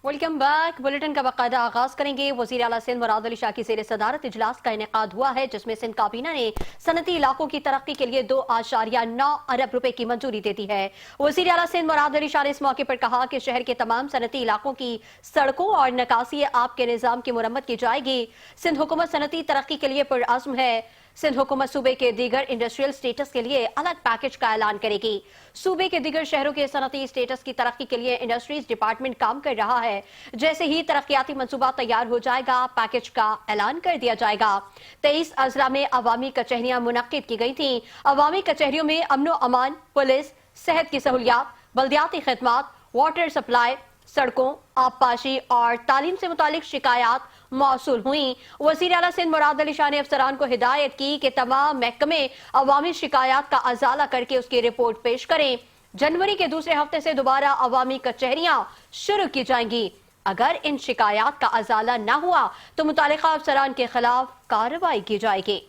Welcome back. Bulletin का बाकायदा आगाज करेंगे। वजीर आला सिंध मुराद अली शाह की ज़ेर सदारत इजलास का इनेकाद हुआ है, जिसमें सिंध काबीना ने सनती इलाकों की तरक्की के लिए 2.9 अरब रुपए की मंजूरी दे दी है। वजीर आला सिंध मुराद अली शाह ने इस मौके पर कहा कि शहर के तमाम सनती इलाकों की सड़कों और निकासी आब के निज़ाम की मुरम्मत की जाएगी। सिंध हुकूमत सनती तरक्की के लिए पुरअज़्म है। सिंध हुकूमत सूबे के दीगर इंडस्ट्रियल स्टेटस के लिए अलग पैकेज का ऐलान करेगी। सूबे के दीगर शहरों के सनती स्टेटस की तरक्की के लिए इंडस्ट्रीज डिपार्टमेंट काम कर रहा है। जैसे ही तरक्याती मंसूबा तैयार हो जाएगा, पैकेज का ऐलान कर दिया जाएगा। 23 अजला में अवामी कचहरियां मुनक्किद की गई थी। अवामी कचहरियों में अमनो अमान, पुलिस, सेहत की सहूलियात, बल्दियाती खिदमात, वाटर सप्लाई, सड़कों, आबपाशी और तालीम से मुतालिक शिकायत मौसूल हुई। वज़ीर आला सिंध मुराद अली शाह ने अफसरान को हिदायत की कि तमाम महकमे अवामी शिकायत का अजाला करके उसकी रिपोर्ट पेश करें। जनवरी के दूसरे हफ्ते से दोबारा अवामी कचहरियां शुरू की जाएंगी। अगर इन शिकायत का अजाला न हुआ तो मुतालिका अफसरान के खिलाफ कार्रवाई की जाएगी।